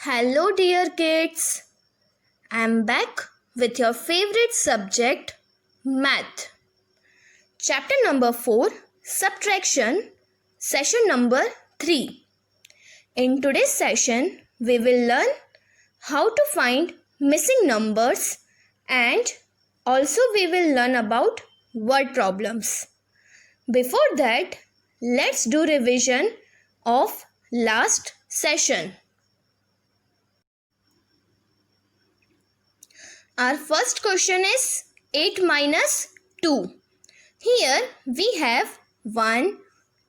Hello, dear kids. I'm back with your favorite subject, Math. Chapter number 4, Subtraction, session number 3. In today's session, we will learn how to find missing numbers and also we will learn about word problems. Before that, let's do revision of last session. Our first question is 8 minus 2. Here we have 1,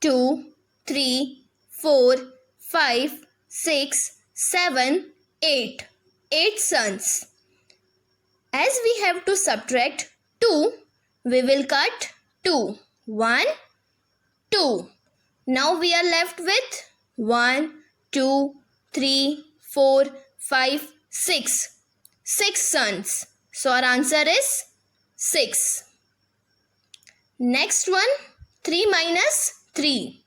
2, 3, 4, 5, 6, 7, 8. 8 sons. As we have to subtract 2, we will cut 2. 1, 2. Now we are left with 1, 2, 3, 4, 5, 6. 6 sons. So our answer is 6. Next one, 3 minus 3.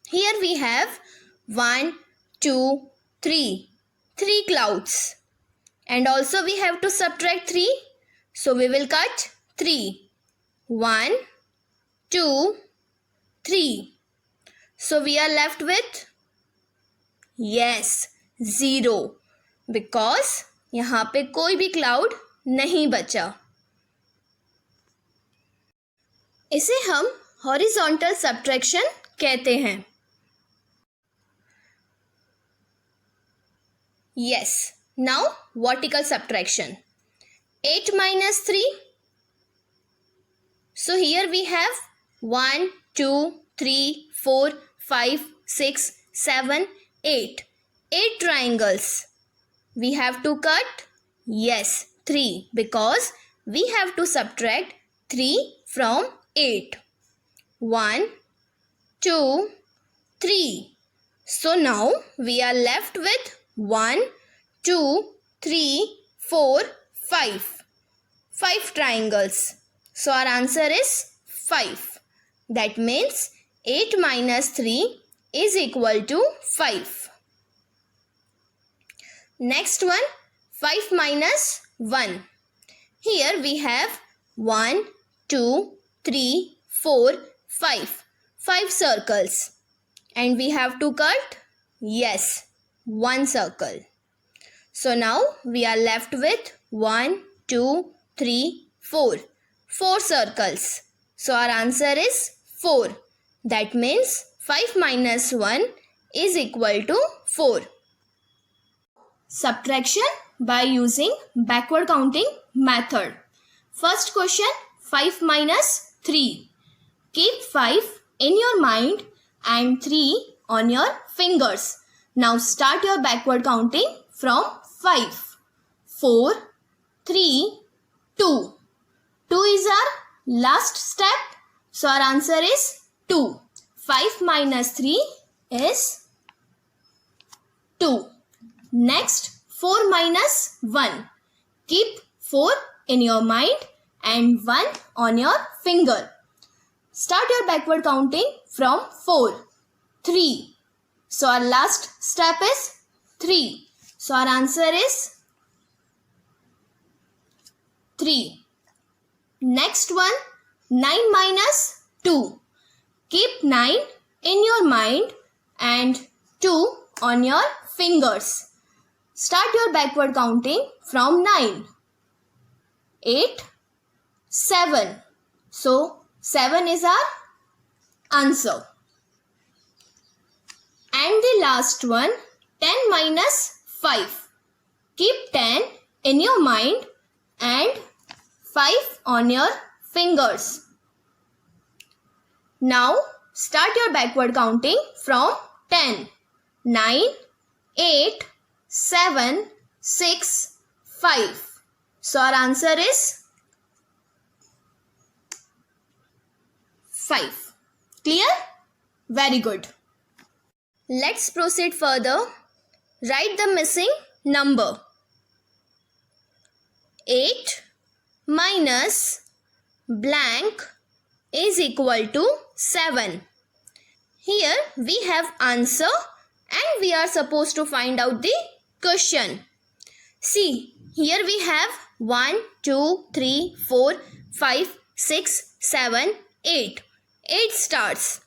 Here we have 1, 2, 3. 3 clouds. And also we have to subtract 3. So we will cut 3. 1, 2, 3. So we are left with, yes, 0. Because यहाँ पे कोई भी cloud नहीं बचा. इसे हम horizontal subtraction कहते हैं. Yes, now vertical subtraction. 8 minus 3. So here we have 1, 2, 3, 4, 5, 6, 7, 8. 8 triangles. We have to cut, yes, 3 because we have to subtract 3 from 8. 1, 2, 3. So now we are left with 1, 2, 3, 4, 5. 5 triangles. So our answer is 5. That means 8 minus 3 is equal to 5. Next one, 5 minus 1. Here we have 1, 2, 3, 4, 5. 5 circles. And we have to cut, yes, 1 circle. So now we are left with 1, 2, 3, 4. 4 circles. So our answer is 4. That means 5 minus 1 is equal to 4. Subtraction by using backward counting method. First question, 5 minus 3. Keep 5 in your mind and 3 on your fingers. Now start your backward counting from 5. 4, 3, 2. 2 is our last step. So our answer is 2. 5 minus 3 is 2. Next, 4 minus 1. Keep 4 in your mind and 1 on your finger. Start your backward counting from 4. 3. So our last step is 3. So our answer is 3. Next one, 9 minus 2. Keep 9 in your mind and 2 on your fingers. Start your backward counting from 9. 8, 7. So 7 is our answer. And the last one, 10 minus 5. Keep 10 in your mind and 5 on your fingers. Now start your backward counting from 10. 9, 8, 7, 6, 5. So our answer is 5. Clear? Very good. Let's proceed further. Write the missing number. 8 minus blank is equal to 7. Here we have answer and we are supposed to find out the question. See, here we have 1, 2, 3, 4, 5, 6, 7, 8. 8 stars.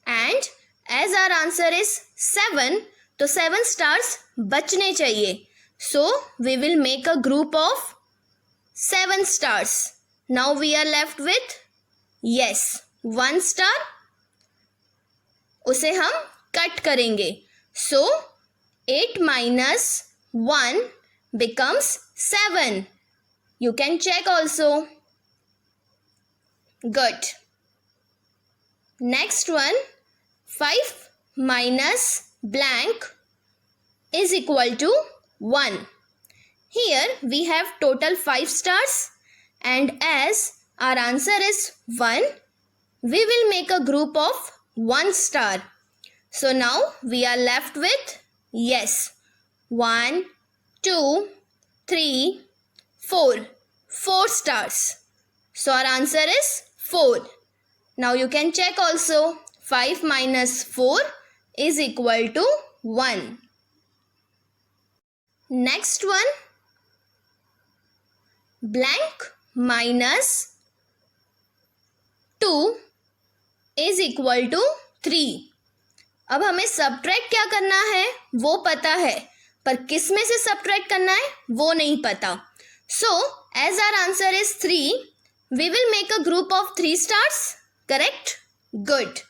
And as our answer is 7, तो 7 stars बचने चाहिए. So we will make a group of 7 stars. Now we are left with, yes, 1 star. उसे हम cut करेंगे. So 8 minus 1 becomes 7. You can check also. Good. Next one, 5 minus blank is equal to 1. Here we have total 5 stars, and as our answer is 1, we will make a group of 1 star. So now we are left with, yes, 1, 2, 3, 4. 4 stars. So our answer is 4. Now you can check also. 5 minus 4 is equal to 1. Next one, blank minus 2 is equal to 3. अब हमें subtract क्या करना है वो पता है, पर किस में से सब्ट्रैक्ट करना है वो नहीं पता. So as our answer is 3, we will make a group of 3 stars. Correct? Good.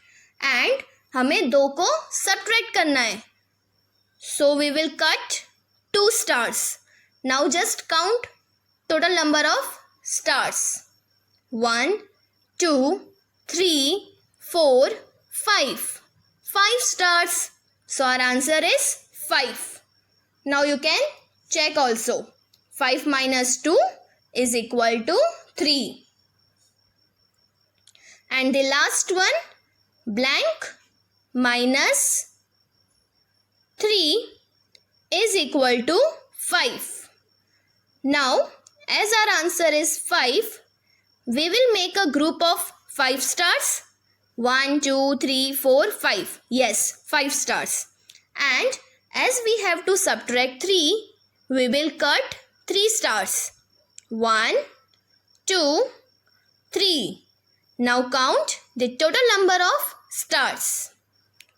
And हमें 2 को सब्ट्रैक्ट करना है. So we will cut 2 stars. Now just count total number of stars. 1, 2, 3, 4, 5. 5 stars. So our answer is 5. Now you can check also. 5 minus 2 is equal to 3. And the last one, blank minus 3 is equal to 5. Now, as our answer is 5, we will make a group of 5 stars. 1, 2, 3, 4, 5. Yes, 5 stars. And as we have to subtract 3, we will cut 3 stars. 1, 2, 3. Now count the total number of stars.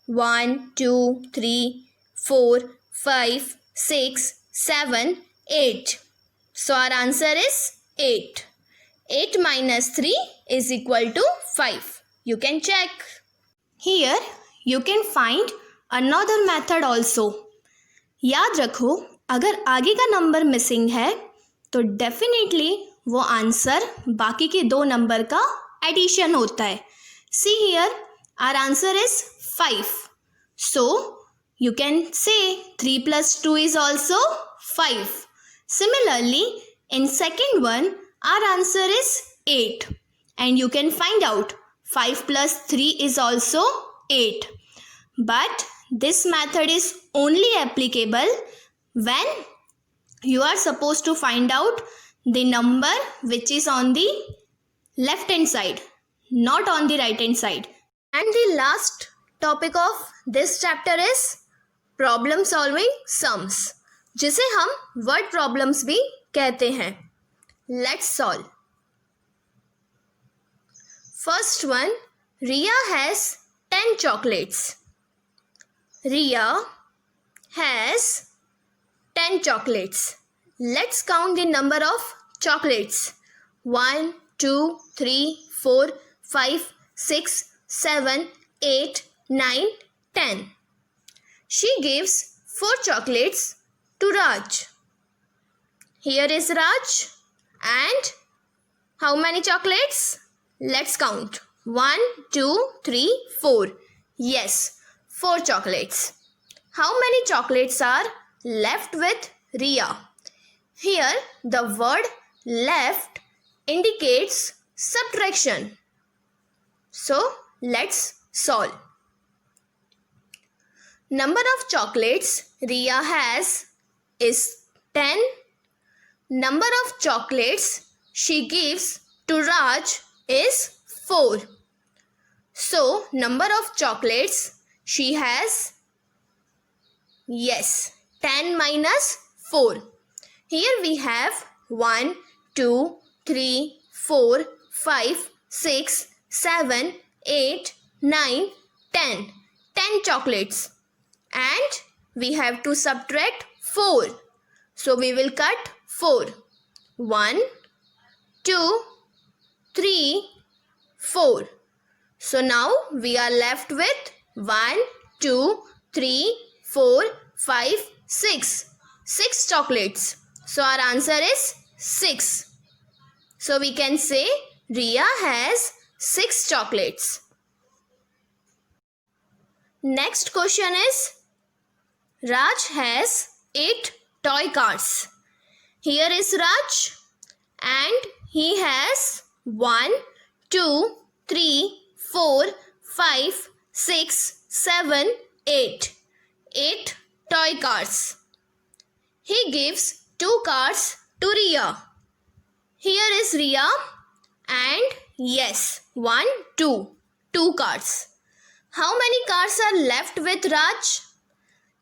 1, 2, 3, 4, 5, 6, 7, 8. So our answer is 8. 8 minus 3 is equal to 5. You can check. Here you can find another method also. याद रखो, अगर आगे का number missing है तो definitely वो answer बाकी के 2 नंबर का एडिशन होता है. See here, our answer is 5. So you can say 3 plus 2 is also 5. Similarly, in second one, our answer is 8. And you can find out 5 plus 3 is also 8. But this method is only applicable when you are supposed to find out the number which is on the left hand side, not on the right hand side. And the last topic of this chapter is problem solving sums, जिसे हम word problems भी कहते हैं. Let's solve. First one, Riya has 10 chocolates. Riya has 10 chocolates. Let's count the number of chocolates. 1, 2, 3, 4, 5, 6, 7, 8, 9, 10. She gives 4 chocolates to Raj. Here is Raj. And how many chocolates? Let's count. 1, 2, 3, 4. Yes, 4 chocolates. How many chocolates are left with Riya? Here the word left indicates subtraction. So let's solve. Number of chocolates Riya has is 10. Number of chocolates she gives to Raj is 4. So number of chocolates she has Yes, 10 minus 4. Here we have 1, 2, 3, 4, 5, 6, 7, 8, 9, 10. 10 chocolates. And we have to subtract 4. So we will cut 4. 1, 2, 3, 4. So now we are left with 1, 2, 3, 4, 5, 6. 6 chocolates. So our answer is 6. So we can say Riya has 6 chocolates. Next question is Raj has 8 toy cars. Here is Raj and he has 1, 2, 3, 4, 5, 6, 7, 8. 8 toy cars. He gives 2 cars to Riya. Here is Riya and yes, 1, 2. 2 cars. How many cars are left with Raj?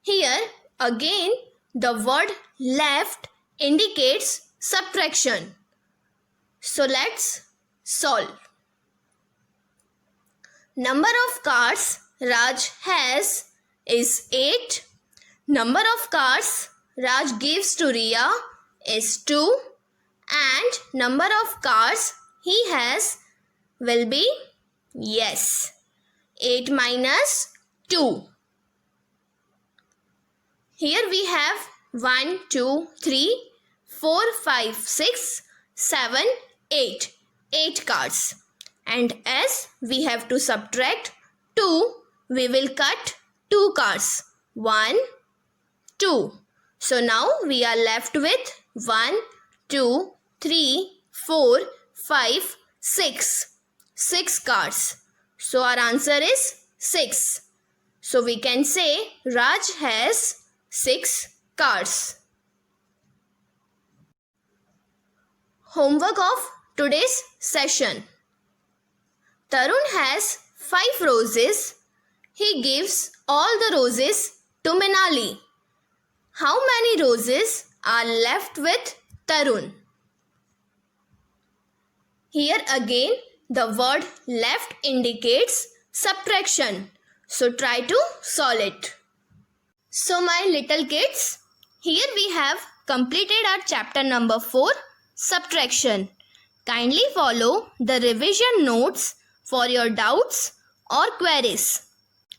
Here again the word left indicates subtraction. So let's solve. Number of cars Raj has is 8. Number of cars Raj gives to Riya is 2. And number of cars he has will be, yes, 8 minus 2. Here we have 1, 2, 3, 4, 5, 6, 7, 8. 8 cards. And as we have to subtract 2, we will cut 2 cards. 1, 2. So now we are left with 1, 2, 3, 4, 5, 6. 6 cards. So our answer is 6. So we can say Raj has 6 cards. Homework of today's session. Tarun has 5 roses. He gives all the roses to Minali. How many roses are left with Tarun? Here again the word left indicates subtraction. So try to solve it. So my little kids, here we have completed our chapter number 4, subtraction. Kindly follow the revision notes for your doubts or queries.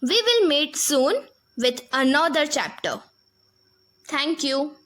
We will meet soon with another chapter. Thank you.